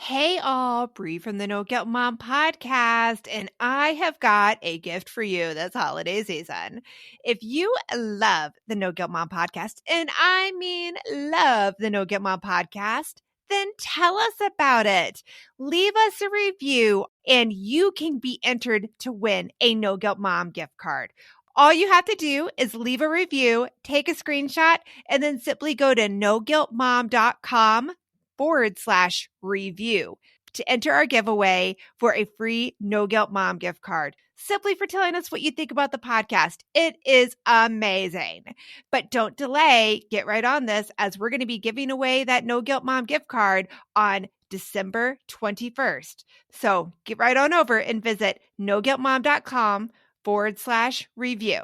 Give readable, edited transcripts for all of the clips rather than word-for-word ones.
Hey all, Bree from the No Guilt Mom podcast, and I have got a gift for you this holiday season. If you love the No Guilt Mom podcast, and I mean love the No Guilt Mom podcast, then tell us about it. Leave us a review, and you can be entered to win a No Guilt Mom gift card. All you have to do is leave a review, take a screenshot, and then simply go to noguiltmom.com/review to enter our giveaway for a free No Guilt Mom gift card, simply for telling us what you think about the podcast. It is amazing. But don't delay. Get right on this, as we're going to be giving away that No Guilt Mom gift card on December 21st. So get right on over and visit noguiltmom.com/review.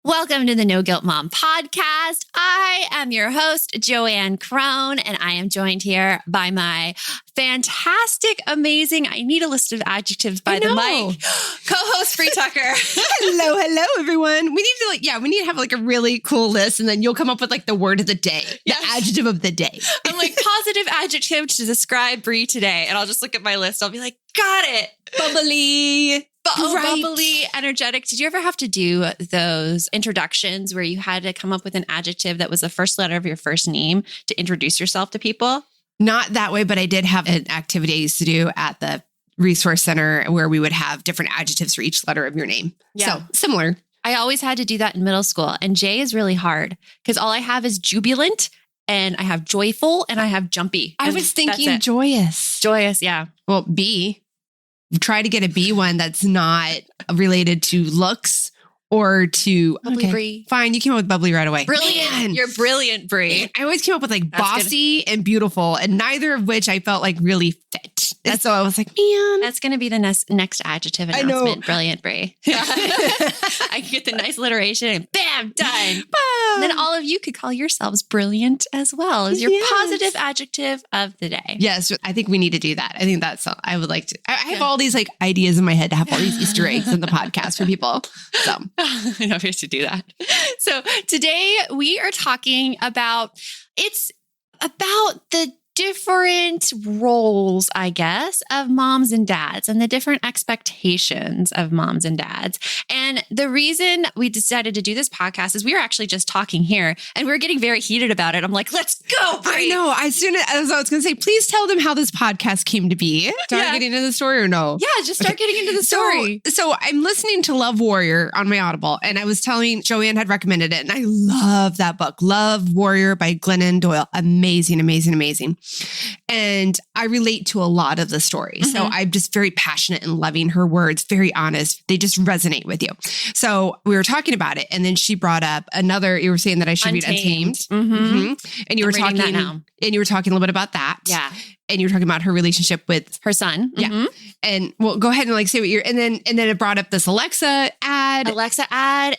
Welcome to the No Guilt Mom podcast. I am your host, Joanne Crone, and I am joined here by my fantastic, amazing, I need a list of adjectives by the mic, co-host Bree Tucker. Hello, everyone. We need to have a really cool list, and then you'll come up with the word of the day, the adjective of the day. I'm like, positive adjective to describe Bree today. And I'll just look at my list. I'll be like, got it. Bubbly. Bubbly, energetic. Did you ever have to do those introductions where you had to come up with an adjective that was the first letter of your first name to introduce yourself to people? Not that way, but I did have an activity I used to do at the resource center where we would have different adjectives for each letter of your name. Yeah. So similar. I always had to do that in middle school. And J is really hard because all I have is jubilant, and I have joyful, and I have jumpy. I was thinking joyous. Joyous, yeah. Well, B. Try to get a B one that's not related to looks or to bubbly Bree. Fine, you came up with bubbly right away. Brilliant. Man. You're brilliant, Bree. I always came up with bossy and beautiful, and neither of which I felt really fit. And so I was like, man. That's going to be the next adjective announcement. I know. Brilliant, Bree. I can get the nice alliteration and bam, done. And then all of you could call yourselves brilliant as well as your positive adjective of the day. Yes, I think we need to do that. I think that's, I would like to, I have all these ideas in my head to have all these Easter eggs in the podcast for people. So I know we have to do that. So today we are talking about the different roles, I guess, of moms and dads and the different expectations of moms and dads. And the reason we decided to do this podcast is we were actually just talking here and we were getting very heated about it. I'm like, let's go, Bree. I know. As I was going to say, please tell them how this podcast came to be. Do I get into the story or no? Yeah, just start getting into the story. So I'm listening to Love Warrior on my Audible, and I was telling Joanne had recommended it, and I love that book, Love Warrior by Glennon Doyle. Amazing, amazing, amazing. And I relate to a lot of the story. Mm-hmm. So I'm just very passionate and loving her words, very honest. They just resonate with you. So we were talking about it. And then she brought up another, you were saying that I should read Untamed. Mm-hmm. Mm-hmm. And you were talking a little bit about that. Yeah. And you were talking about her relationship with her son. Yeah. Mm-hmm. And well, go ahead and say what and then it brought up this Alexa ad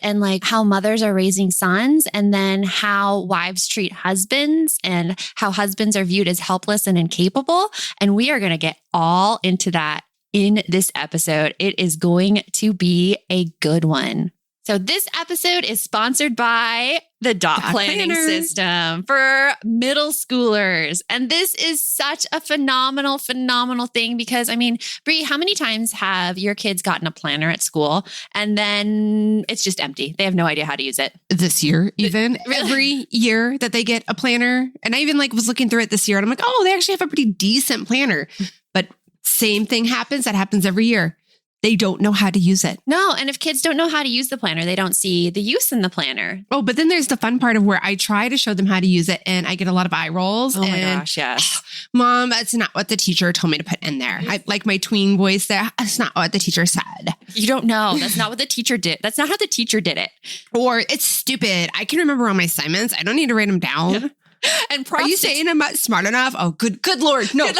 and how mothers are raising sons, and then how wives treat husbands and how husbands are viewed as helpless and incapable. And we are going to get all into that in this episode. It is going to be a good one. So this episode is sponsored by the Dot Planning System for middle schoolers. And this is such a phenomenal thing because, Bree, how many times have your kids gotten a planner at school and then it's just empty? They have no idea how to use it. This year, even every year that they get a planner. And I even was looking through it this year and I'm like, oh, they actually have a pretty decent planner. But same thing happens. That happens every year. They don't know how to use it. No. And if kids don't know how to use the planner, they don't see the use in the planner. Oh, but then there's the fun part of where I try to show them how to use it and I get a lot of eye rolls. Oh my gosh, yes. Mom, that's not what the teacher told me to put in there. I like my tween voice there. That's not what the teacher said. You don't know. That's not what the teacher did. That's not how the teacher did it. Or it's stupid. I can remember all my assignments. I don't need to write them down. Yeah. And are you saying I'm not smart enough? Oh, good Lord. No, I'm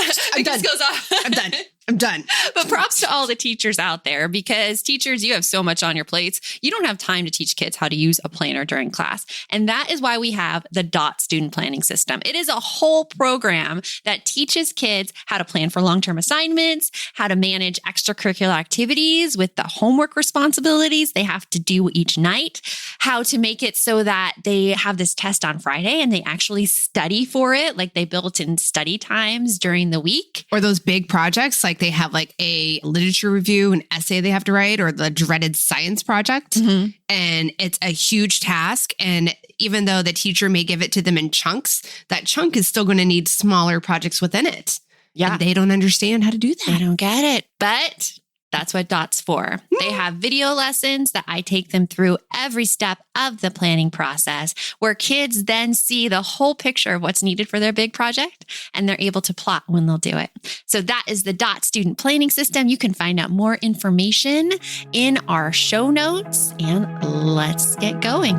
done. Goes off. I'm done. I'm done. But props to all the teachers out there, because teachers, you have so much on your plates. You don't have time to teach kids how to use a planner during class. And that is why we have the DOT student planning system. It is a whole program that teaches kids how to plan for long-term assignments, how to manage extracurricular activities with the homework responsibilities they have to do each night, how to make it so that they have this test on Friday and they actually study for it, like they built in study times during the week. Or those big projects, like they have like a literature review, an essay they have to write, or the dreaded science project. Mm-hmm. And it's a huge task. And even though the teacher may give it to them in chunks, that chunk is still going to need smaller projects within it. Yeah. And they don't understand how to do that. They don't get it. But that's what DOT's for. They have video lessons that I take them through every step of the planning process, where kids then see the whole picture of what's needed for their big project, and they're able to plot when they'll do it. So that is the DOT student planning system. You can find out more information in our show notes, and let's get going.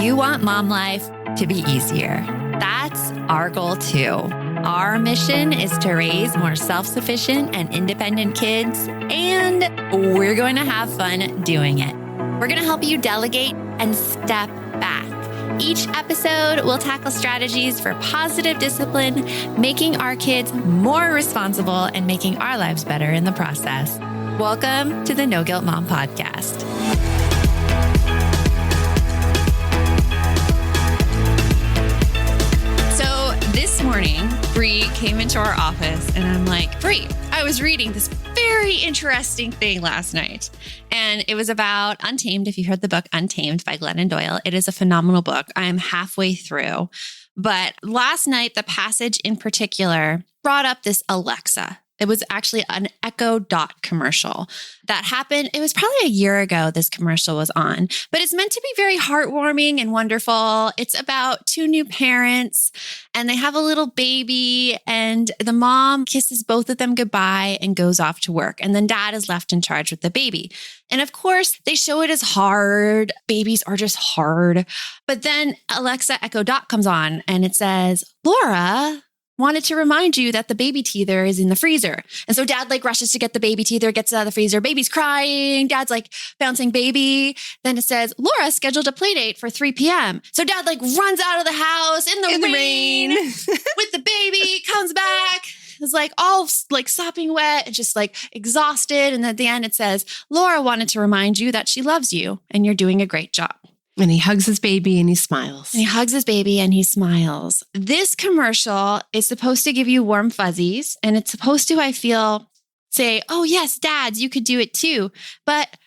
You want mom life to be easier. That's our goal too. Our mission is to raise more self-sufficient and independent kids, and we're going to have fun doing it. We're going to help you delegate and step back. Each episode will tackle strategies for positive discipline, making our kids more responsible and making our lives better in the process. Welcome to the No Guilt Mom Podcast. This morning, Bree came into our office and I'm like, Bree, I was reading this very interesting thing last night. And it was about Untamed. If you heard the book Untamed by Glennon Doyle, it is a phenomenal book. I am halfway through. But last night, the passage in particular brought up this Alexa. It was actually an Echo Dot commercial that happened. It was probably a year ago this commercial was on, but it's meant to be very heartwarming and wonderful. It's about two new parents and they have a little baby, and the mom kisses both of them goodbye and goes off to work. And then dad is left in charge with the baby. And of course, they show it as hard. Babies are just hard. But then Alexa Echo Dot comes on and it says, Laura wanted to remind you that the baby teether is in the freezer. And so dad rushes to get the baby teether, gets it out of the freezer. Baby's crying. Dad's bouncing baby. Then it says, Laura scheduled a play date for 3 p.m. So dad runs out of the house in the rain with the baby, comes back. It's all sopping wet and just exhausted. And at the end it says, Laura wanted to remind you that she loves you and you're doing a great job. And he hugs his baby and he smiles. And he hugs his baby and he smiles. This commercial is supposed to give you warm fuzzies. And it's supposed to, I feel, say, oh, yes, dads, you could do it too. But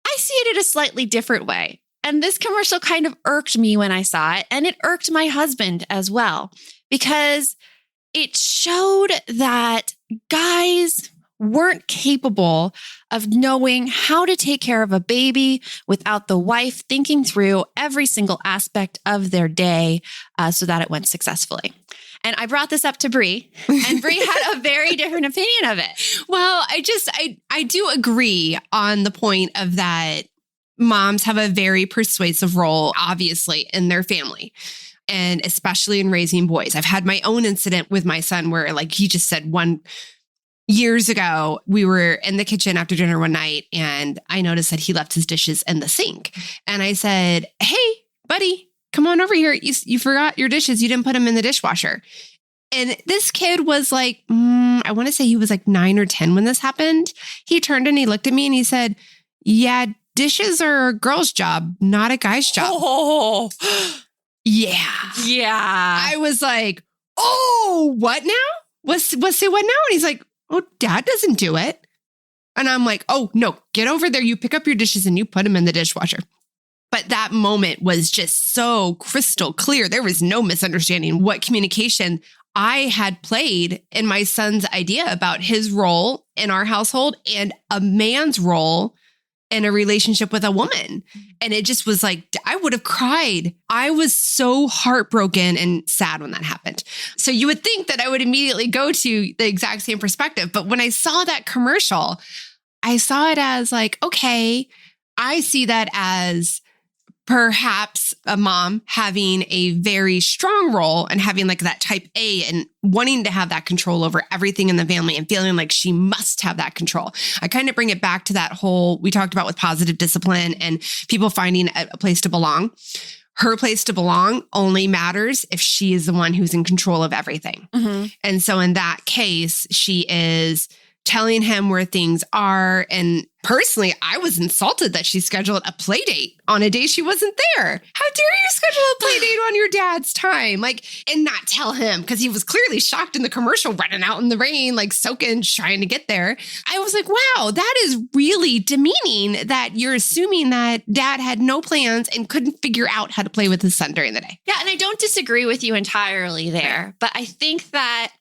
I see it in a slightly different way. And this commercial kind of irked me when I saw it. And it irked my husband as well, because it showed that guys weren't capable of knowing how to take care of a baby without the wife thinking through every single aspect of their day so that it went successfully. And I brought this up to Bree, and Bree had a very different opinion of it. Well, I do agree on the point of that moms have a very persuasive role, obviously, in their family. And especially in raising boys. I've had my own incident with my son where he just said years ago, we were in the kitchen after dinner one night and I noticed that he left his dishes in the sink. And I said, hey, buddy, come on over here. You forgot your dishes. You didn't put them in the dishwasher. And this kid was I want to say he was 9 or 10 when this happened. He turned and he looked at me and he said, yeah, dishes are a girl's job, not a guy's job. Oh, yeah. Yeah. I was oh, what now? Let's say what now? And he's oh, dad doesn't do it. And I'm oh, no, get over there. You pick up your dishes and you put them in the dishwasher. But that moment was just so crystal clear. There was no misunderstanding what communication I had played in my son's idea about his role in our household and a man's role in a relationship with a woman. And it just was I would have cried. I was so heartbroken and sad when that happened. So you would think that I would immediately go to the exact same perspective. But when I saw that commercial, I saw it as okay, I see that as perhaps a mom having a very strong role and having like that type A and wanting to have that control over everything in the family and feeling like she must have that control. I kind of bring it back to that whole, we talked about with positive discipline and people finding a place to belong. Her place to belong only matters if she is the one who's in control of everything. Mm-hmm. And so in that case, she is telling him where things are. And personally, I was insulted that she scheduled a play date on a day she wasn't there. How dare you schedule a play date on your dad's time? Like, and not tell him, because he was clearly shocked in the commercial, running out in the rain, like soaking, trying to get there. I was like, wow, that is really demeaning that you're assuming that dad had no plans and couldn't figure out how to play with his son during the day. Yeah. And I don't disagree with you entirely there, but I think that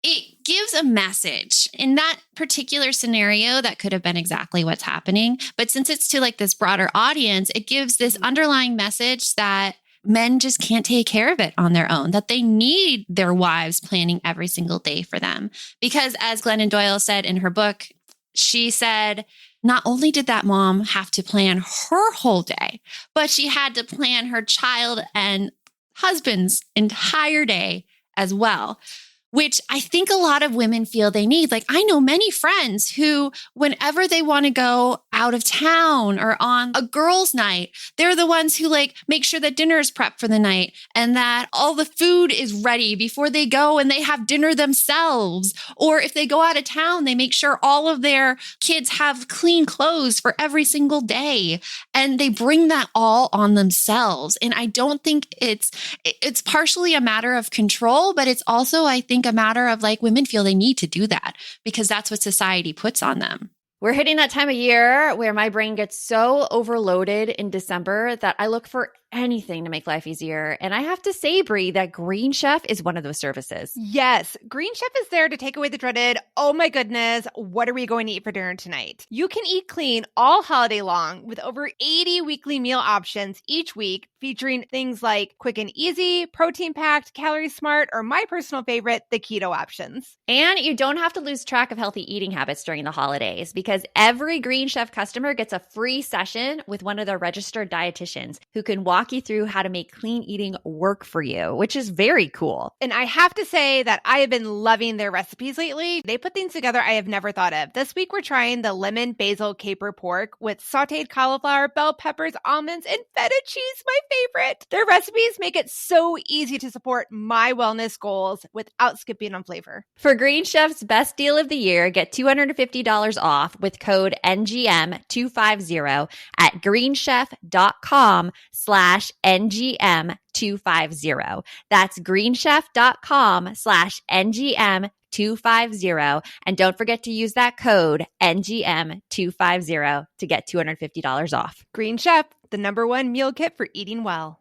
it gives a message. In that particular scenario, that could have been exactly what's happening. But since it's to like this broader audience, it gives this underlying message that men just can't take care of it on their own, that they need their wives planning every single day for them. Because as Glennon Doyle said in her book, she said, not only did that mom have to plan her whole day, but she had to plan her child and husband's entire day as well, which I think a lot of women feel they need. Like, I know many friends who, whenever they want to go out of town or on a girls' night, they're the ones who like make sure that dinner is prepped for the night and that all the food is ready before they go and they have dinner themselves. Or if they go out of town, they make sure all of their kids have clean clothes for every single day. And they bring that all on themselves. And I don't think it's partially a matter of control, but it's also, I think, a matter of like women feel they need to do that because that's what society puts on them. We're hitting that time of year where my brain gets so overloaded in December that I look for anything to make life easier. And I have to say, Brie, that Green Chef is one of those services. Yes, Green Chef is there to take away the dreaded, oh my goodness, what are we going to eat for dinner tonight? You can eat clean all holiday long with over 80 weekly meal options each week, featuring things like quick and easy, protein-packed, calorie-smart, or my personal favorite, the keto options. And you don't have to lose track of healthy eating habits during the holidays because every Green Chef customer gets a free session with one of their registered dietitians who can walk you through how to make clean eating work for you, which is very cool. And I have to say that I have been loving their recipes lately. They put things together I have never thought of. This week, we're trying the lemon basil caper pork with sauteed cauliflower, bell peppers, almonds, and feta cheese, my favorite. Their recipes make it so easy to support my wellness goals without skipping on flavor. For Green Chef's best deal of the year, get $250 off with code NGM250 at greenchef.com/NGM250. That's greenchef.com/NGM250. And don't forget to use that code NGM250 to get $250 off. Green Chef, the #1 meal kit for eating well.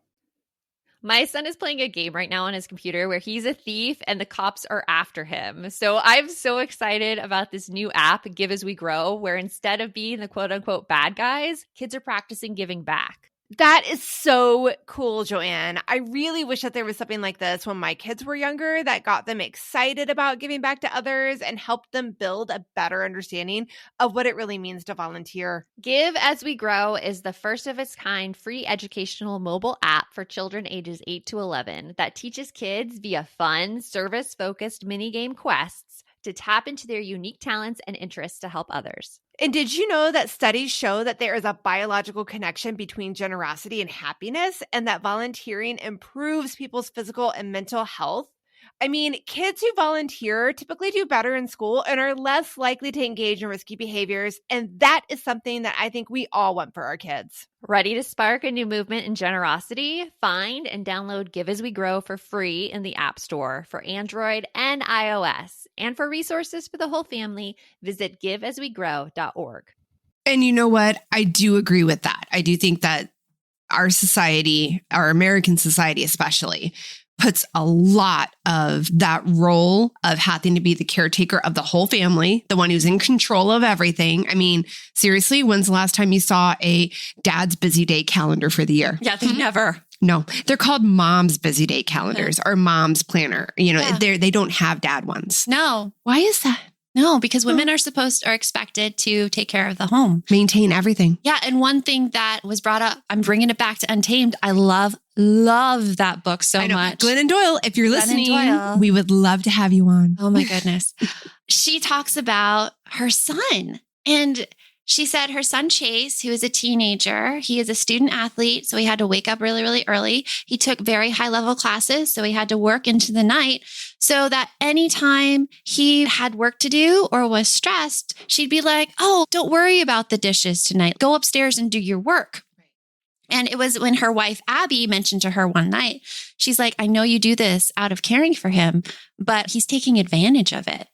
My son is playing a game right now on his computer where he's a thief and the cops are after him. So I'm so excited about this new app, Give As We Grow, where instead of being the quote unquote bad guys, kids are practicing giving back. That is so cool, Joanne. I really wish that there was something like this when my kids were younger that got them excited about giving back to others and helped them build a better understanding of what it really means to volunteer. Give As We Grow is the first of its kind free educational mobile app for children ages 8 to 11 that teaches kids via fun, service-focused minigame quests to tap into their unique talents and interests to help others. And did you know that studies show that there is a biological connection between generosity and happiness, and that volunteering improves people's physical and mental health? I mean, kids who volunteer typically do better in school and are less likely to engage in risky behaviors. And that is something that I think we all want for our kids. Ready to spark a new movement in generosity? Find and download Give As We Grow for free in the App Store for Android and iOS. And for resources for the whole family, visit giveaswegrow.org. And you know what? I do agree with that. I do think that our society, our American society especially, puts a lot of that role of having to be the caretaker of the whole family, the one who's in control of everything. I mean, seriously, when's the last time you saw a dad's busy day calendar for the year? Yeah, they never. No, they're called mom's busy day calendars or mom's planner. You know, Yeah. they don't have dad ones. No. Why is that? No, because women are expected to take care of the home. Maintain everything. Yeah. And one thing that was brought up, I'm bringing it back to Untamed. I love that book so much. Glennon Doyle, if you're listening, Doyle. we would love to have you on. Oh my goodness. She talks about her son, and she said her son, Chase, who is a teenager, he is a student athlete. So he had to wake up really, really early. He took very high level classes. So he had to work into the night so that anytime he had work to do or was stressed, she'd be like, oh, don't worry about the dishes tonight. Go upstairs and do your work. And it was when her wife, Abby, mentioned to her one night, she's like, I know you do this out of caring for him, but he's taking advantage of it.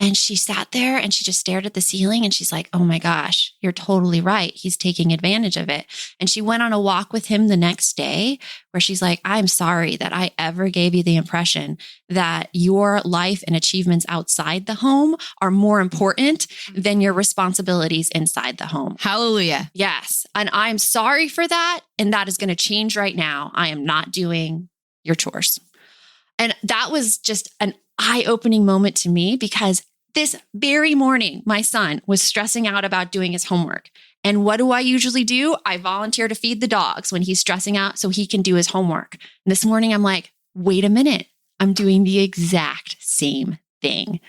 And she sat there and she just stared at the ceiling and she's like, oh my gosh, you're totally right. He's taking advantage of it. And she went on a walk with him the next day where she's like, I'm sorry that I ever gave you the impression that your life and achievements outside the home are more important than your responsibilities inside the home. Hallelujah. Yes. And I'm sorry for that. And that is going to change right now. I am not doing your chores. And that was just an eye-opening moment to me because this very morning, my son was stressing out about doing his homework. And what do I usually do? I volunteer to feed the dogs when he's stressing out so he can do his homework. And this morning, I'm like, wait a minute. I'm doing the exact same thing.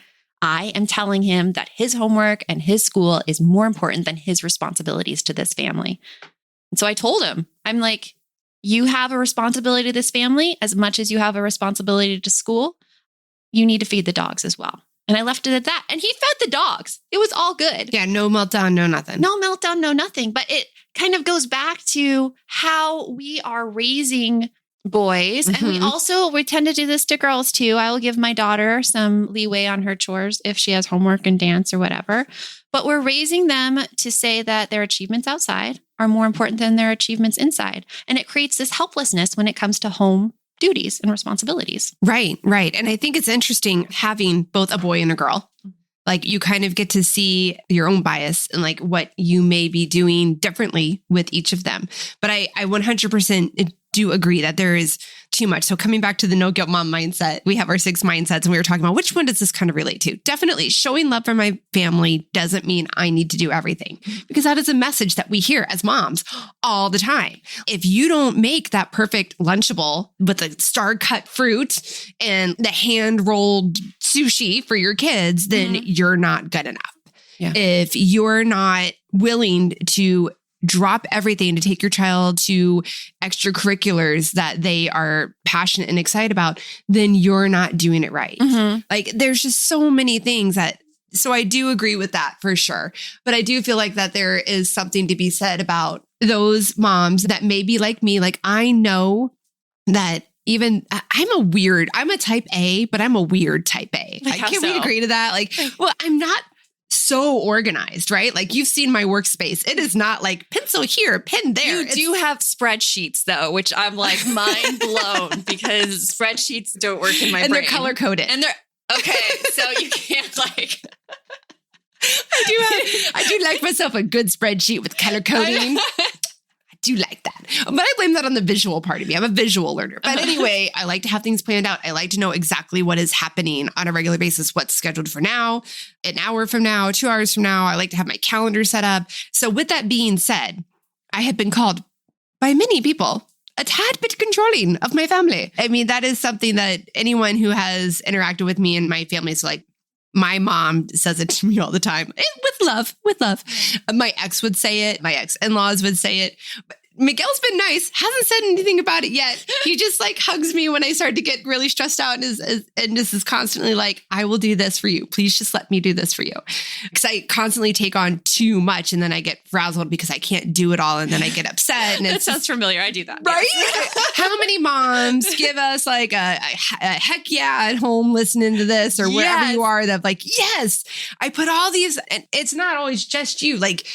I am telling him that his homework and his school is more important than his responsibilities to this family. And so I told him, I'm like, you have a responsibility to this family as much as you have a responsibility to school. You need to feed the dogs as well. And I left it at that. And he fed the dogs. It was all good. Yeah, no meltdown, no nothing. No meltdown, no nothing. But it kind of goes back to how we are raising boys. Mm-hmm. And we tend to do this to girls too. I will give my daughter some leeway on her chores if she has homework and dance or whatever. But we're raising them to say that their achievements outside are more important than their achievements inside. And it creates this helplessness when it comes to home duties and responsibilities. Right. And I think it's interesting having both a boy and a girl. Like you kind of get to see your own bias and like what you may be doing differently with each of them. But I 100% do agree that there is too much. So coming back to the no guilt mom mindset, we have our 6 mindsets and we were talking about which one does this kind of relate to? Definitely showing love for my family doesn't mean I need to do everything because that is a message that we hear as moms all the time. If you don't make that perfect Lunchable with the star cut fruit and the hand rolled sushi for your kids, then you're not good enough. Yeah. If you're not willing to drop everything to take your child to extracurriculars that they are passionate and excited about, then you're not doing it right. Like there's just so many things so I do agree with that for sure. But I do feel like that there is something to be said about those moms that may be like me. Like I know that even I'm a type A, but I'm a weird type A. Like, can we agree to that? Like, well, I'm not so organized, right? Like you've seen my workspace. It is not like pencil here, pen there. You do have spreadsheets though, which I'm like mind blown because spreadsheets don't work in my brain. And they're color coded. And they're okay. So you can't like. I do like myself a good spreadsheet with color coding. I do like that. But I blame that on the visual part of me. I'm a visual learner. But anyway, I like to have things planned out. I like to know exactly what is happening on a regular basis, what's scheduled for now, an hour from now, 2 hours from now. I like to have my calendar set up. So with that being said, I have been called by many people a tad bit controlling of my family. I mean, that is something that anyone who has interacted with me and my family is like, my mom says it to me all the time with love. My ex would say it. My ex-in-laws would say it. But Miguel's been nice. Hasn't said anything about it yet. He just like hugs me when I start to get really stressed out and just is constantly like, I will do this for you. Please just let me do this for you. Because I constantly take on too much and then I get frazzled because I can't do it all. And then I get upset. And that sounds familiar. I do that. Right? Yes. How many moms give us like a heck yeah at home listening to this or wherever you are that like, yes, I put all these, and it's not always just you. Like,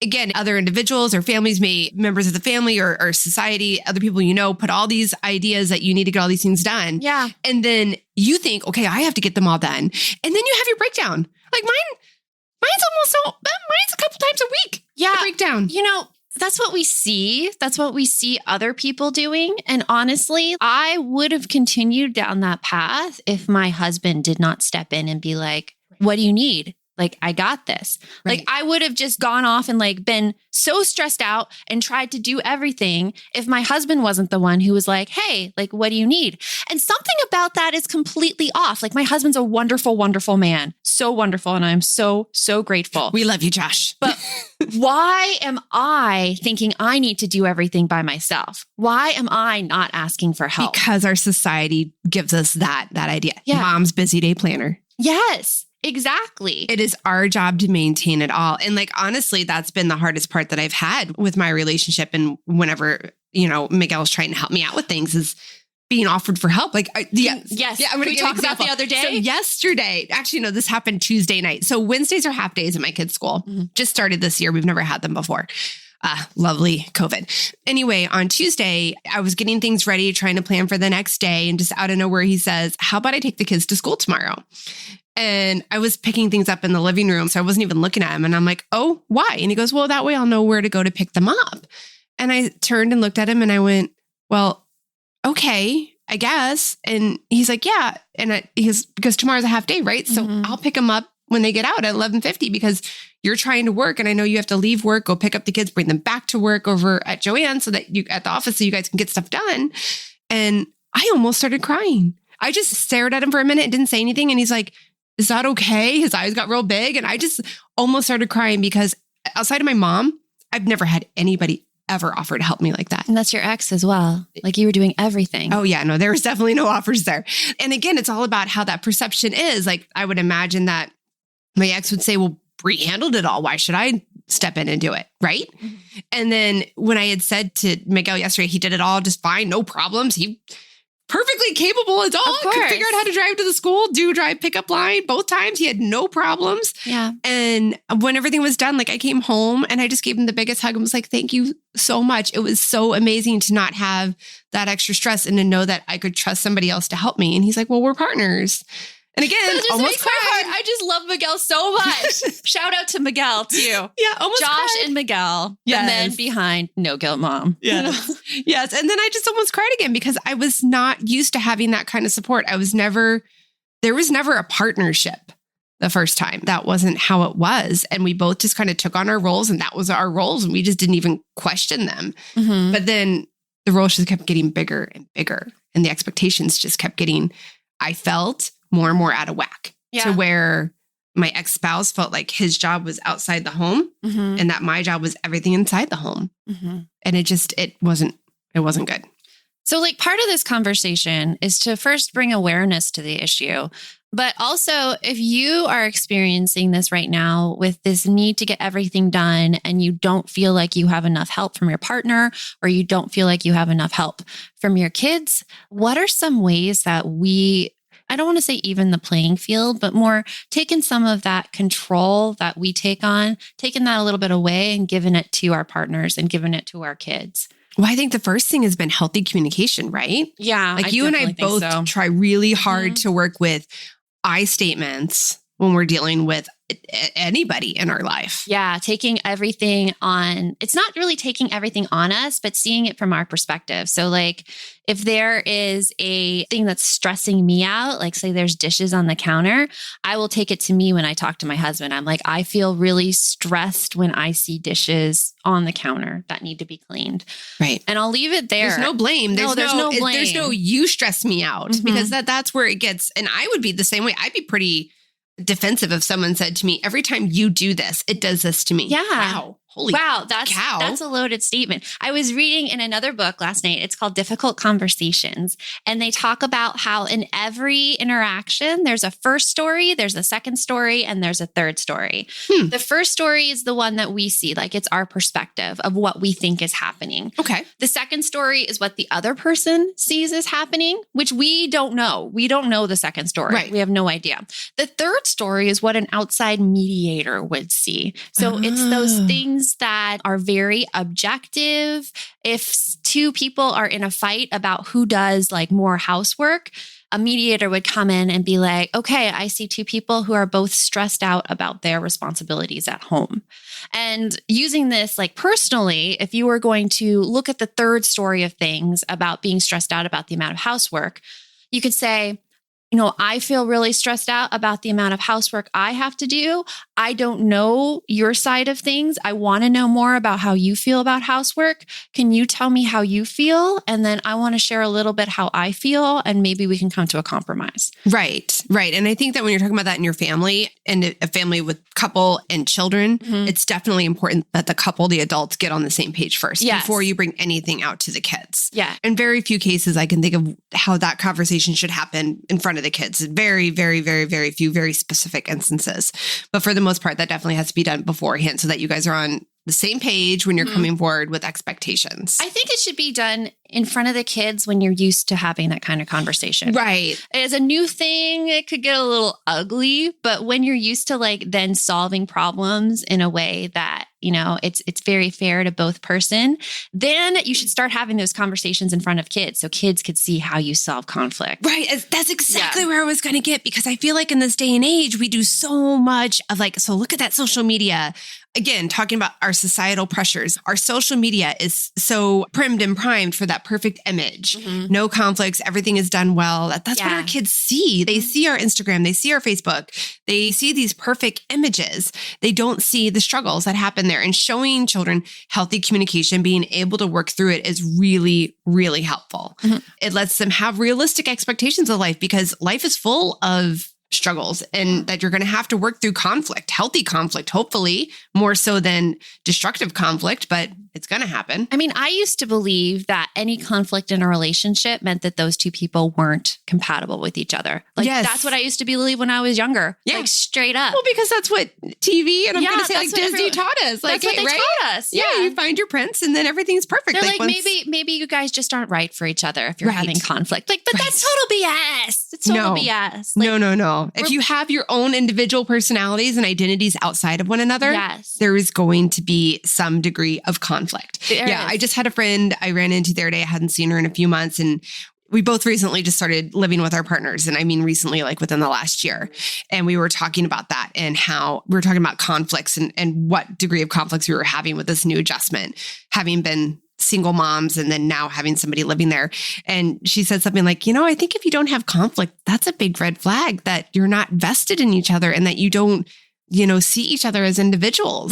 again, other individuals or families, members of the family or society, other people you know, put all these ideas that you need to get all these things done. Yeah. And then you think, okay, I have to get them all done. And then you have your breakdown. Like mine's a couple times a week. Yeah. Breakdown. You know, that's what we see. That's what we see other people doing. And honestly, I would have continued down that path if my husband did not step in and be like, What do you need? Like, I got this. Right. Like, I would have just gone off and like been so stressed out and tried to do everything if my husband wasn't the one who was like, hey, like, what do you need? And something about that is completely off. Like, my husband's a wonderful, wonderful man. So wonderful. And I'm so, so grateful. We love you, Josh. But why am I thinking I need to do everything by myself? Why am I not asking for help? Because our society gives us that idea. Yeah. Mom's busy day planner. Yes. Exactly. It is our job to maintain it all. And like, honestly, that's been the hardest part that I've had with my relationship. And whenever, Miguel's trying to help me out with things is being offered for help. Like, Yes. Yeah, I'm going to talk about the other day. So yesterday, actually, no, this happened Tuesday night. So Wednesdays are half days at my kids' school. Mm-hmm. Just started this year. We've never had them before. Lovely COVID. Anyway, on Tuesday, I was getting things ready, trying to plan for the next day. And just out of nowhere, he says, how about I take the kids to school tomorrow? And I was picking things up in the living room. So I wasn't even looking at him. And I'm like, oh, why? And he goes, well, that way I'll know where to go to pick them up. And I turned and looked at him and I went, well, okay, I guess. And he's like, yeah. And he goes, because tomorrow's a half day, right? So I'll pick them up when they get out at 11:50 because you're trying to work. And I know you have to leave work, go pick up the kids, bring them back to work over at Joanne so that you at the office so you guys can get stuff done. And I almost started crying. I just stared at him for a minute and didn't say anything. And he's like, is that okay? His eyes got real big. And I just almost started crying because outside of my mom, I've never had anybody ever offer to help me like that. And that's your ex as well. Like, you were doing everything. Oh yeah, no, there was definitely no offers there. And again, it's all about how that perception is. Like, I would imagine that my ex would say, well, Bree handled it all. Why should I step in and do it? Right. Mm-hmm. And then when I had said to Miguel yesterday, he did it all just fine. No problems. He perfectly capable adult, could figure out how to drive to the school, do drive pickup line both times. He had no problems. Yeah. And when everything was done, like, I came home and I just gave him the biggest hug and was like, thank you so much. It was so amazing to not have that extra stress and to know that I could trust somebody else to help me. And he's like, well, we're partners. And again, almost cried. I just love Miguel so much. Shout out to Miguel too. Yeah, almost Josh cried. and Miguel. Yes. And then behind No Guilt Mom. Yes. Yes. And then I just almost cried again because I was not used to having that kind of support. There was never a partnership the first time. That wasn't how it was. And we both just kind of took on our roles and that was our roles. And we just didn't even question them. Mm-hmm. But then the roles just kept getting bigger and bigger. And the expectations just kept getting, I felt, more and more out of whack to where my ex-spouse felt like his job was outside the home and that my job was everything inside the home. And it wasn't good. So like, part of this conversation is to first bring awareness to the issue, but also if you are experiencing this right now with this need to get everything done and you don't feel like you have enough help from your partner or you don't feel like you have enough help from your kids, what are some ways that I don't want to say even the playing field, but more taking some of that control that we take on, taking that a little bit away and giving it to our partners and giving it to our kids? Well, I think the first thing has been healthy communication, right? Yeah. Like, you and I both try really hard to work with I statements when we're dealing with anybody in our life. Yeah. Taking everything on, it's not really taking everything on us, but seeing it from our perspective. So like, if there is a thing that's stressing me out, like say there's dishes on the counter, I will take it to me when I talk to my husband. I'm like, I feel really stressed when I see dishes on the counter that need to be cleaned. Right. And I'll leave it there. There's no blame. There's no blame. There's no you stress me out because that's where it gets, and I would be the same way. I'd be pretty defensive if someone said to me, every time you do this, it does this to me. Yeah. Wow. Holy cow. That's a loaded statement. I was reading in another book last night. It's called Difficult Conversations. And they talk about how in every interaction, there's a first story, there's a second story, and there's a third story. The first story is the one that we see, like it's our perspective of what we think is happening. Okay. The second story is what the other person sees is happening, which we don't know. We don't know the second story. Right. We have no idea. The third story is what an outside mediator would see. So it's those things that are very objective. If two people are in a fight about who does like more housework, a mediator would come in and be like, okay, I see two people who are both stressed out about their responsibilities at home. And using this like personally, if you were going to look at the third story of things about being stressed out about the amount of housework, you could say, I feel really stressed out about the amount of housework I have to do. I don't know your side of things. I want to know more about how you feel about housework. Can you tell me how you feel? And then I want to share a little bit how I feel, and maybe we can come to a compromise. Right. And I think that when you're talking about that in your family and a family with couple and children, it's definitely important that the couple, the adults, get on the same page first before you bring anything out to the kids. Yeah. In very few cases, I can think of how that conversation should happen in front of the kids. Very, very, very, very few, very specific instances. But for the most part, that definitely has to be done beforehand so that you guys are on the same page when you're coming forward with expectations. I think it should be done in front of the kids when you're used to having that kind of conversation. Right. As a new thing, it could get a little ugly, but when you're used to then solving problems in a way that, it's very fair to both person, then you should start having those conversations in front of kids so kids could see how you solve conflict. Right. That's exactly where I was going to get, because I feel like in this day and age, we do so much of so look at that social media. Again, talking about our societal pressures, our social media is so primed and primed for that perfect image. No conflicts. Everything is done well. That's what our kids see. They see our Instagram. They see our Facebook. They see these perfect images. They don't see the struggles that happen there. And showing children healthy communication, being able to work through it is really, really helpful. It lets them have realistic expectations of life, because life is full of struggles and that you're going to have to work through conflict, healthy conflict, hopefully more so than destructive conflict, but it's going to happen. I mean, I used to believe that any conflict in a relationship meant that those two people weren't compatible with each other. That's what I used to believe when I was younger. Yeah. Straight up. Well, because that's what TV and I'm going to say Disney taught us. That's what they taught us. Yeah. You find your prince and then everything's perfect. They're maybe you guys just aren't right for each other if you're having conflict. But that's total BS. It's total BS. No. If you have your own individual personalities and identities outside of one another, there is going to be some degree of conflict. I just had a friend I ran into the other day. I hadn't seen her in a few months, and we both recently just started living with our partners. And I mean, recently, within the last year. And we were talking about that and how we were talking about conflicts and what degree of conflicts we were having with this new adjustment, having been single moms and then now having somebody living there. And she said something like, I think if you don't have conflict, that's a big red flag that you're not vested in each other and that you don't, see each other as individuals.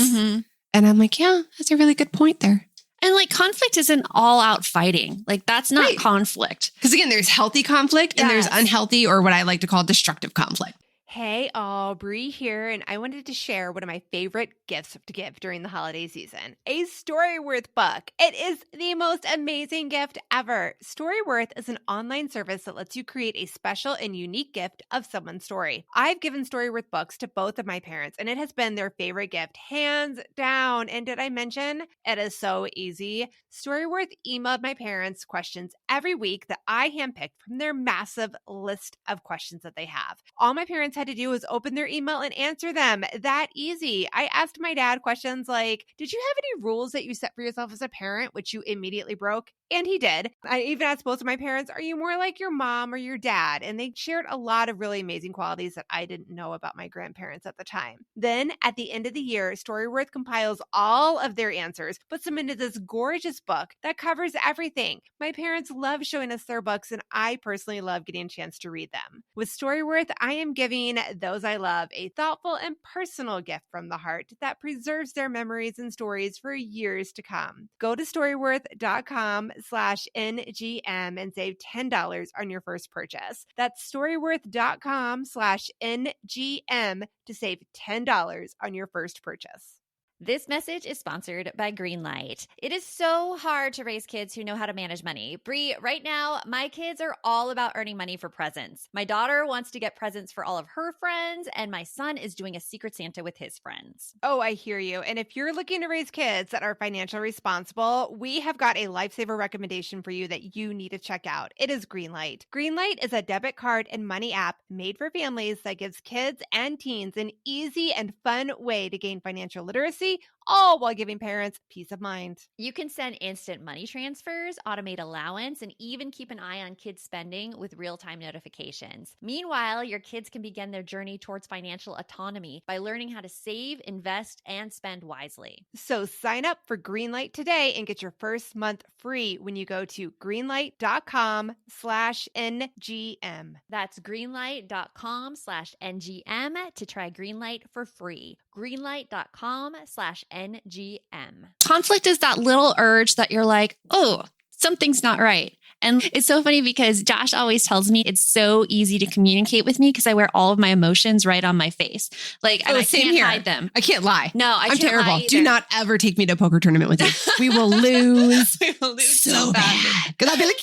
And I'm like, yeah, that's a really good point there. And conflict isn't all out fighting. That's not conflict. Because again, there's healthy conflict and there's unhealthy, or what I like to call destructive conflict. Hey, all, Bree here, and I wanted to share one of my favorite gifts to give during the holiday season, a Storyworth book. It is the most amazing gift ever. Storyworth is an online service that lets you create a special and unique gift of someone's story. I've given Storyworth books to both of my parents, and it has been their favorite gift, hands down. And did I mention it is so easy? Storyworth emailed my parents questions every week that I handpicked from their massive list of questions that they have. All my parents had to do was open their email and answer them. That easy. I asked my dad questions like, did you have any rules that you set for yourself as a parent, which you immediately broke? And he did. I even asked both of my parents, are you more like your mom or your dad? And they shared a lot of really amazing qualities that I didn't know about my grandparents at the time. Then at the end of the year, Storyworth compiles all of their answers, puts them into this gorgeous book that covers everything. My parents love showing us their books, and I personally love getting a chance to read them. With Storyworth, I am giving those I love a thoughtful and personal gift from the heart that preserves their memories and stories for years to come. Go to storyworth.com/NGM and save $10 on your first purchase. That's storyworth.com/NGM to save $10 on your first purchase. This message is sponsored by Greenlight. It is so hard to raise kids who know how to manage money. Bree, right now, my kids are all about earning money for presents. My daughter wants to get presents for all of her friends, and my son is doing a Secret Santa with his friends. Oh, I hear you. And if you're looking to raise kids that are financially responsible, we have got a lifesaver recommendation for you that you need to check out. It is Greenlight. Greenlight is a debit card and money app made for families that gives kids and teens an easy and fun way to gain financial literacy, all while giving parents peace of mind. You can send instant money transfers, automate allowance, and even keep an eye on kids' spending with real-time notifications. Meanwhile, your kids can begin their journey towards financial autonomy by learning how to save, invest, and spend wisely. So sign up for Greenlight today and get your first month free when you go to greenlight.com/NGM. That's greenlight.com/NGM to try Greenlight for free. Greenlight.com/NGM. Conflict is that little urge that you're like, oh, something's not right. And it's so funny because Josh always tells me it's so easy to communicate with me because I wear all of my emotions right on my face. Like, and I can't hide them. I can't lie. No, I'm terrible. Do not ever take me to a poker tournament with you. We will lose. We will lose so bad. Because I'll be like,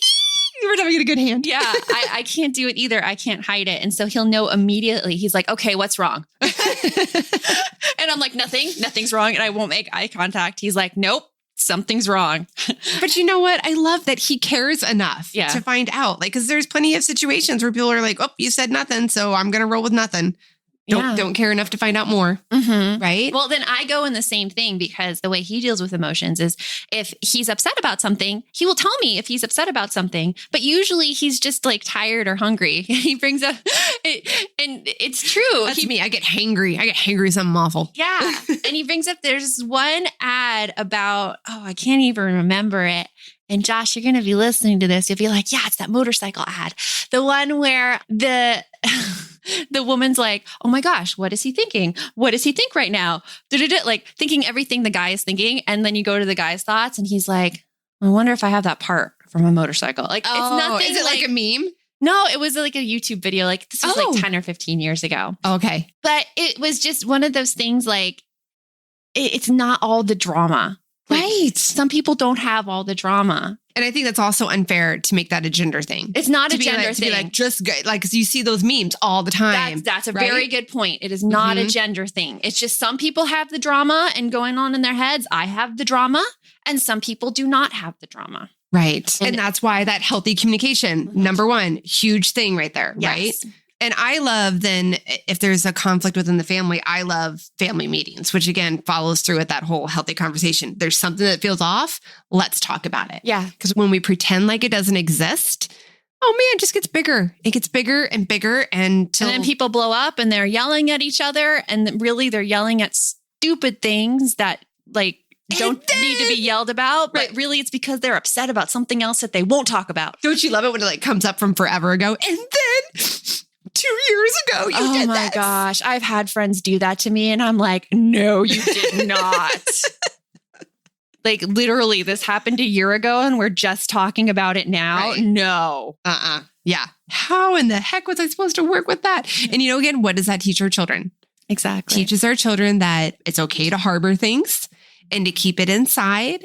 we're having a good hand. Yeah, I can't do it either. I can't hide it. And so he'll know immediately. He's like, okay, what's wrong? And I'm like, nothing's wrong. And I won't make eye contact. He's like, nope. Something's wrong. But you know what? I love that he cares enough to find out. Like, because there's plenty of situations where people are like, oh, you said nothing, so I'm going to roll with nothing. Don't care enough to find out more. Mm-hmm. Right? Well, then I go in the same thing because the way he deals with emotions is if he's upset about something, he will tell me if he's upset about something, but usually he's just like tired or hungry. He brings up it, and it's true. That's me. I get hangry. Something awful. Yeah. And he brings up, there's one ad about, I can't even remember it. And Josh, you're going to be listening to this. You'll be like, yeah, it's that motorcycle ad. The one where the woman's like, oh my gosh, what is he thinking? What does he think right now? Like thinking everything the guy is thinking. And then you go to the guy's thoughts and he's like, I wonder if I have that part from a motorcycle. Like, it's nothing. Is it like a meme? No, it was like a YouTube video. Like this was like 10 or 15 years ago. Okay. But it was just one of those things like, it's not all the drama. Like, right. Some people don't have all the drama. And I think that's also unfair to make that a gender thing. It's not a gender thing. To be like, just good. Like, because you see those memes all the time. That's a very good point. It is not a gender thing. It's just some people have the drama and going on in their heads. I have the drama and some people do not have the drama. Right. And that's why that healthy communication, number one, huge thing right there. Yes. Right. And I love then if there's a conflict within the family, I love family meetings, which again follows through with that whole healthy conversation. There's something that feels off. Let's talk about it. Yeah. Because when we pretend like it doesn't exist, oh man, it just gets bigger. It gets bigger and bigger. And then people blow up and they're yelling at each other. And really they're yelling at stupid things that like don't need to be yelled about, but really it's because they're upset about something else that they won't talk about. Don't you love it when it like comes up from forever ago? And then 2 years ago, you did that. Oh my gosh. I've had friends do that to me and I'm like, no, you did not. Like literally this happened a year ago and we're just talking about it now. Right. No. Yeah. How in the heck was I supposed to work with that? And you know, again, what does that teach our children? Exactly. Teaches our children that it's okay to harbor things and to keep it inside.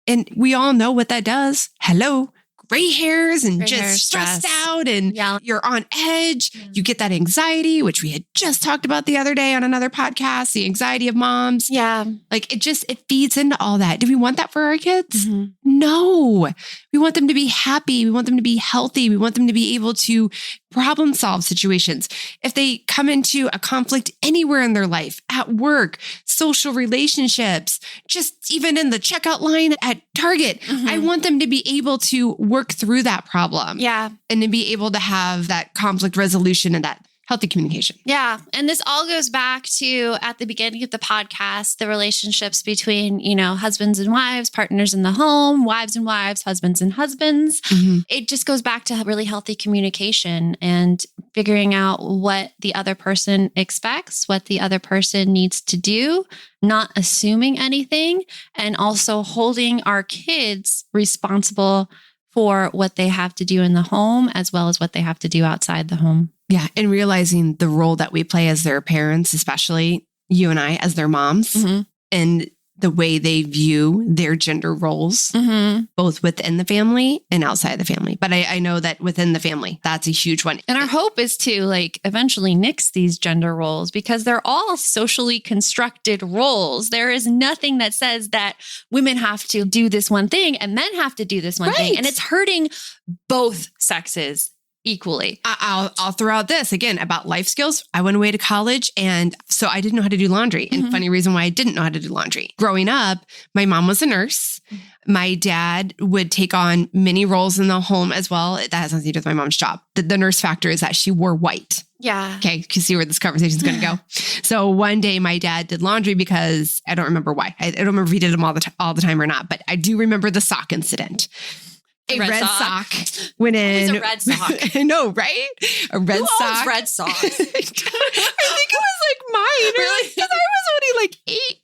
And we all know what that does. Hello. Gray hairs and just stressed out and you're on edge. Yeah. You get that anxiety, which we had just talked about the other day on another podcast, the anxiety of moms. Yeah. Like it feeds into all that. Do we want that for our kids? Mm-hmm. No. We want them to be happy. We want them to be healthy. We want them to be able to problem solve situations. If they come into a conflict anywhere in their life, at work, social relationships, just even in the checkout line at Target, I want them to be able to work through that problem. Yeah. And to be able to have that conflict resolution and that healthy communication. Yeah. And this all goes back to at the beginning of the podcast, the relationships between, husbands and wives, partners in the home, wives and wives, husbands and husbands. Mm-hmm. It just goes back to really healthy communication and figuring out what the other person expects, what the other person needs to do, not assuming anything, and also holding our kids responsible for what they have to do in the home as well as what they have to do outside the home. Yeah. And realizing the role that we play as their parents, especially you and I as their moms, and the way they view their gender roles, both within the family and outside the family. But I know that within the family, that's a huge one. And our hope is to eventually nix these gender roles because they're all socially constructed roles. There is nothing that says that women have to do this one thing and men have to do this one thing. And it's hurting both sexes equally. I'll throw out this again about life skills. I went away to college, and so I didn't know how to do laundry. And funny reason why I didn't know how to do laundry. Growing up, my mom was a nurse. My dad would take on many roles in the home as well. That has nothing to do with my mom's job. The nurse factor is that she wore white. Yeah. Okay. You can see where this conversation is going to go. So one day my dad did laundry because I don't remember why. I don't remember if he did them all the time or not, but I do remember the sock incident. A red sock went in. It was a red sock. I know, right? A red Who sock. owns red socks? I think it was like mine. Really? Because I was only like 8.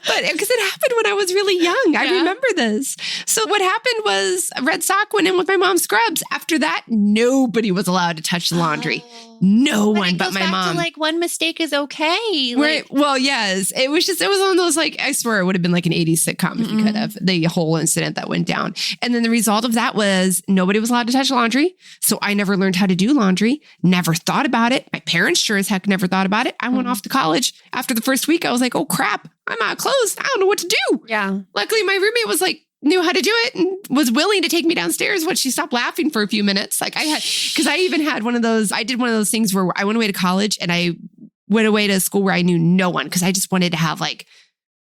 But because it happened when I was really young. I remember this. So what happened was a red sock went in with my mom's scrubs. After that, nobody was allowed to touch the laundry. No one but my mom. To like one mistake is okay. Right. Well, yes. It was one of those, like, I swear it would have been like an 80s sitcom if you could have, the whole incident that went down. And then the result of that was nobody was allowed to touch laundry. So I never learned how to do laundry, never thought about it. My parents sure as heck never thought about it. I went off to college. After the first week, I was like, oh crap, I'm out of clothes. I don't know what to do. Yeah. Luckily, my roommate was like, knew how to do it and was willing to take me downstairs once she stopped laughing for a few minutes. Like because I even had I did one of those things where I went away to college and I went away to a school where I knew no one because I just wanted to have I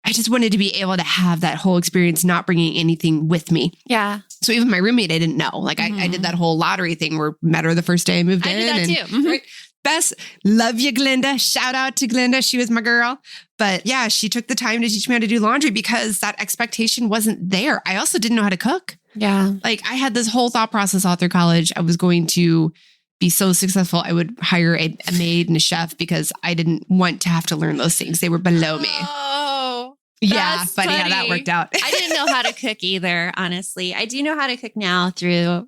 just wanted to be able to have that whole experience, not bringing anything with me. Yeah. So even my roommate, I didn't know. Like I did that whole lottery thing where met her the first day I moved in. I did that too. Right, best. Love you, Glinda. Shout out to Glinda. She was my girl. But yeah, she took the time to teach me how to do laundry because that expectation wasn't there. I also didn't know how to cook. Yeah. Like I had this whole thought process all through college. I was going to be so successful. I would hire a maid and a chef because I didn't want to have to learn those things. They were below me. Oh, yeah, but yeah, that worked out. I didn't know how to cook either, honestly. I do know how to cook now through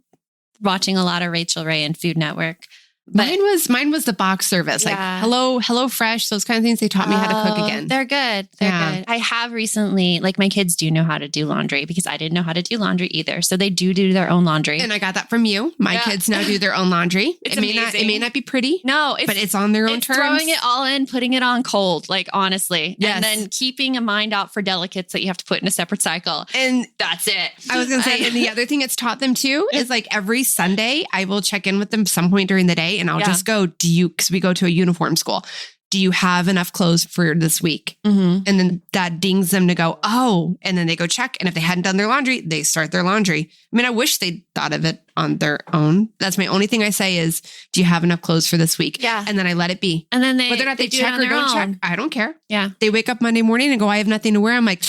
watching a lot of Rachel Ray and Food Network. But Mine was the box service, like Hello Fresh, those kind of things. They taught me how to cook again. They're good. They're good. I have recently, like my kids do know how to do laundry because I didn't know how to do laundry either. So they do their own laundry. And I got that from you. My kids now do their own laundry. It's it may not be pretty. No, but it's on their own terms. Throwing it all in, putting it on cold, like honestly. Yes. And then keeping a mind out for delicates that you have to put in a separate cycle. And that's it. I was going to say, and the other thing it's taught them too is like every Sunday, I will check in with them some point during the day and I'll just go, because we go to a uniform school. Do you have enough clothes for this week? Mm-hmm. And then that dings them to go, oh, and then they go check. And if they hadn't done their laundry, they start their laundry. I mean, I wish they'd thought of it on their own. That's my only thing I say is, do you have enough clothes for this week? Yeah. And then I let it be. And then whether or not they check or don't check, I don't care. Yeah. They wake up Monday morning and go, I have nothing to wear. I'm like,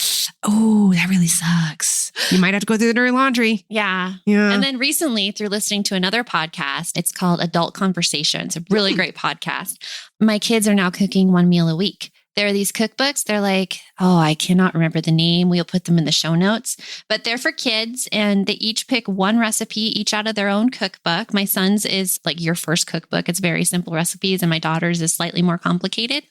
oh, that really sucks. You might have to go through their laundry. Yeah. Yeah. And then recently through listening to another podcast, it's called Adult Conversations, a really great podcast. My kids are now cooking one meal a week. There are these cookbooks. They're like, oh, I cannot remember the name. We'll put them in the show notes, but they're for kids and they each pick one recipe, each out of their own cookbook. My son's is like your first cookbook. It's very simple recipes and my daughter's is slightly more complicated,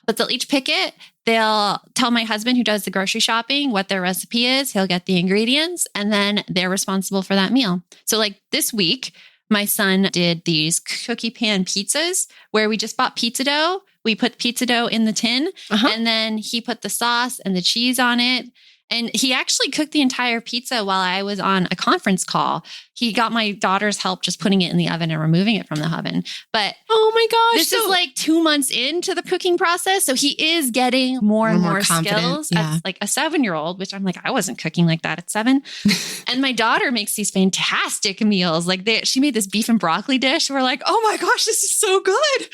but they'll each pick it. They'll tell my husband who does the grocery shopping what their recipe is. He'll get the ingredients and then they're responsible for that meal. So like this week, my son did these cookie pan pizzas where we just bought pizza dough. We put pizza dough in the tin and then he put the sauce and the cheese on it. And he actually cooked the entire pizza while I was on a conference call. He got my daughter's help just putting it in the oven and removing it from the oven. But oh my gosh, this is like 2 months into the cooking process. So he is getting more and more skills as like a 7-year-old, which I'm like, I wasn't cooking like that at 7. And my daughter makes these fantastic meals. Like she made this beef and broccoli dish. We're like, oh my gosh, this is so good.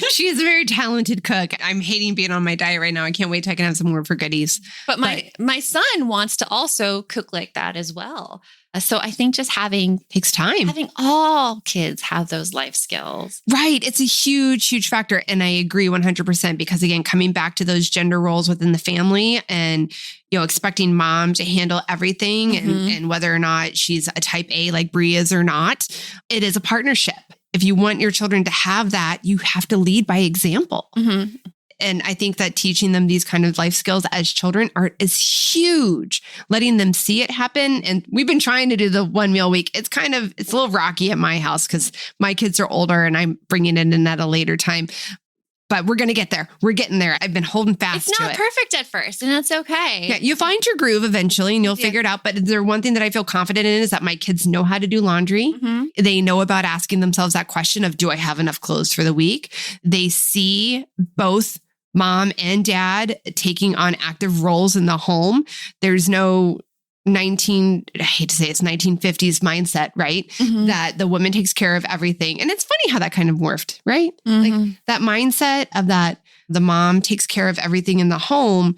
She is a very talented cook. I'm hating being on my diet right now. I can't wait till I can have some more for goodies. But my son wants to also cook like that as well. So I think just takes time. Having all kids have those life skills. Right. It's a huge, huge factor. And I agree 100% because again, coming back to those gender roles within the family and, expecting mom to handle everything and whether or not she's a type A like Brie is or not, it is a partnership. If you want your children to have that, you have to lead by example. Mm-hmm. And I think that teaching them these kind of life skills as children is huge. Letting them see it happen. And we've been trying to do the one meal a week. It's a little rocky at my house because my kids are older and I'm bringing it in at a later time. but we're going to get there. We're getting there. I've been holding fast It's to not it. perfect at first, and that's okay. Yeah, you find your groove eventually and you'll figure it out. But the one thing that I feel confident in is that my kids know how to do laundry. Mhm. They know about asking themselves that question of, do I have enough clothes for the week? They see both mom and dad taking on active roles in the home. There's no I hate to say it's 1950s mindset, right? Mhm. That the woman takes care of everything. And it's funny how that kind of morphed, right? Mhm. Like that mindset of that the mom takes care of everything in the home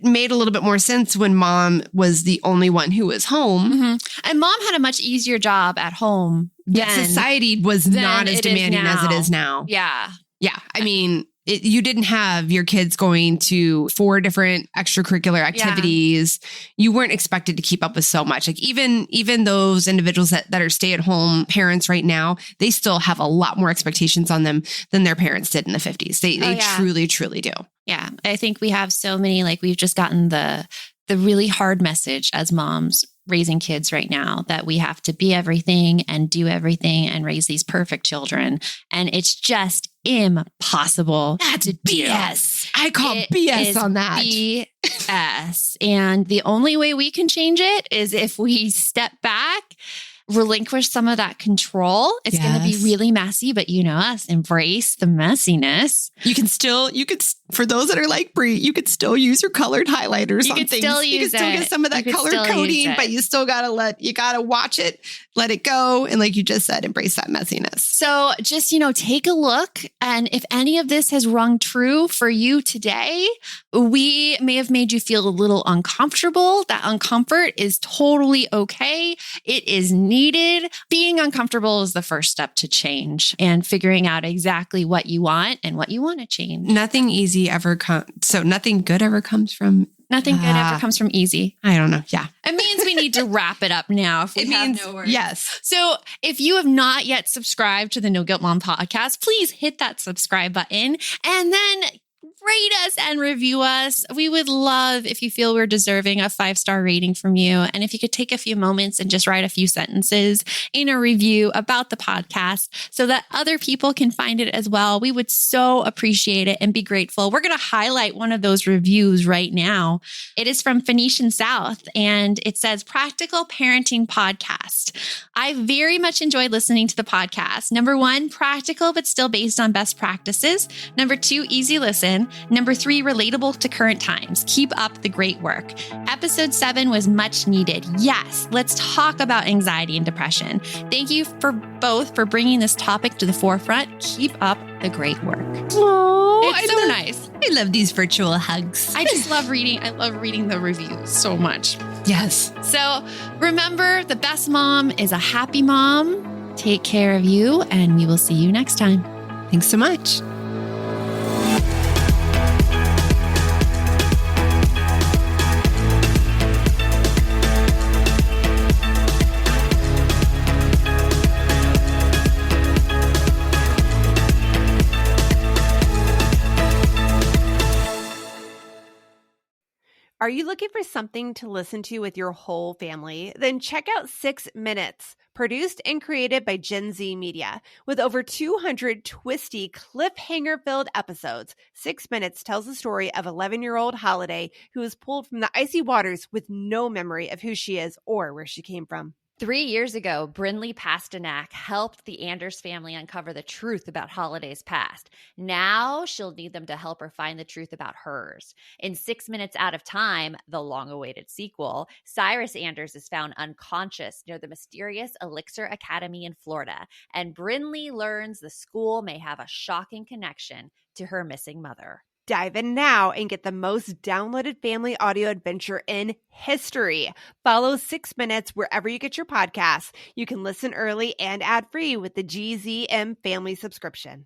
made a little bit more sense when mom was the only one who was home. Mhm. And mom had a much easier job at home. Yet society was not as it is demanding as it now. is now. Yeah. Yeah. I mean, you didn't have your kids going to 4 different extracurricular activities. You weren't expected to keep up with so much. Like even those individuals that are stay-at-home parents right now, they still have a lot more expectations on them than their parents did in the 50s. They truly, truly do. Yeah. I think we have so many, like we've just gotten the really hard message as moms raising kids right now that we have to be everything and do everything and raise these perfect children. And it's just impossible. That's to BS. do. I call It BS is on that. BS. And the only way we can change it is if we step back, relinquish some of that control. It's going to be really messy, but you know us, embrace the messiness. You could, for those that are like Brie, you could still use your colored highlighters You on could things. still You could use still it. get some of that You could colored still use coating, it. but you still gotta watch it, let it go. And like you just said, embrace that messiness. So just, take a look. And if any of this has rung true for you today, we may have made you feel a little uncomfortable. That uncomfort is totally okay. It is needed. Being uncomfortable is the first step to change and figuring out exactly what you want and what you want to change. Nothing easy ever comes. So nothing good ever comes from. Nothing good ever comes from easy. I don't know. Yeah. It means we need to wrap it up now. If we have no words. Yes. So if you have not yet subscribed to the No Guilt Mom podcast, please hit that subscribe button and then rate us and review us. We would love if you feel we're deserving a 5-star rating from you. And if you could take a few moments and just write a few sentences in a review about the podcast so that other people can find it as well. We would so appreciate it and be grateful. We're going to highlight one of those reviews right now. It is from Phoenician South and it says, Practical Parenting Podcast. I very much enjoyed listening to the podcast. Number 1, practical, but still based on best practices. Number 2, easy listen. Number 3, relatable to current times. Keep up the great work. Episode 7 was much needed. Yes, let's talk about anxiety and depression. Thank you for both for bringing this topic to the forefront. Keep up the great work. Oh, It's so nice. I love these virtual hugs. I just love reading. I love reading the reviews so much. Yes. So remember, the best mom is a happy mom. Take care of you, and we will see you next time. Thanks so much. Are you looking for something to listen to with your whole family? Then check out 6 Minutes, produced and created by Gen Z Media. With over 200 twisty, cliffhanger-filled episodes, 6 Minutes tells the story of 11-year-old Holiday who was pulled from the icy waters with no memory of who she is or where she came from. 3 years ago, Brinley Pasternak helped the Anders family uncover the truth about Holiday's past. Now she'll need them to help her find the truth about hers. In 6 Minutes Out of Time, the long-awaited sequel, Cyrus Anders is found unconscious near the mysterious Elixir Academy in Florida, and Brinley learns the school may have a shocking connection to her missing mother. Dive in now and get the most downloaded family audio adventure in history. Follow 6 Minutes wherever you get your podcasts. You can listen early and ad-free with the GZM family subscription.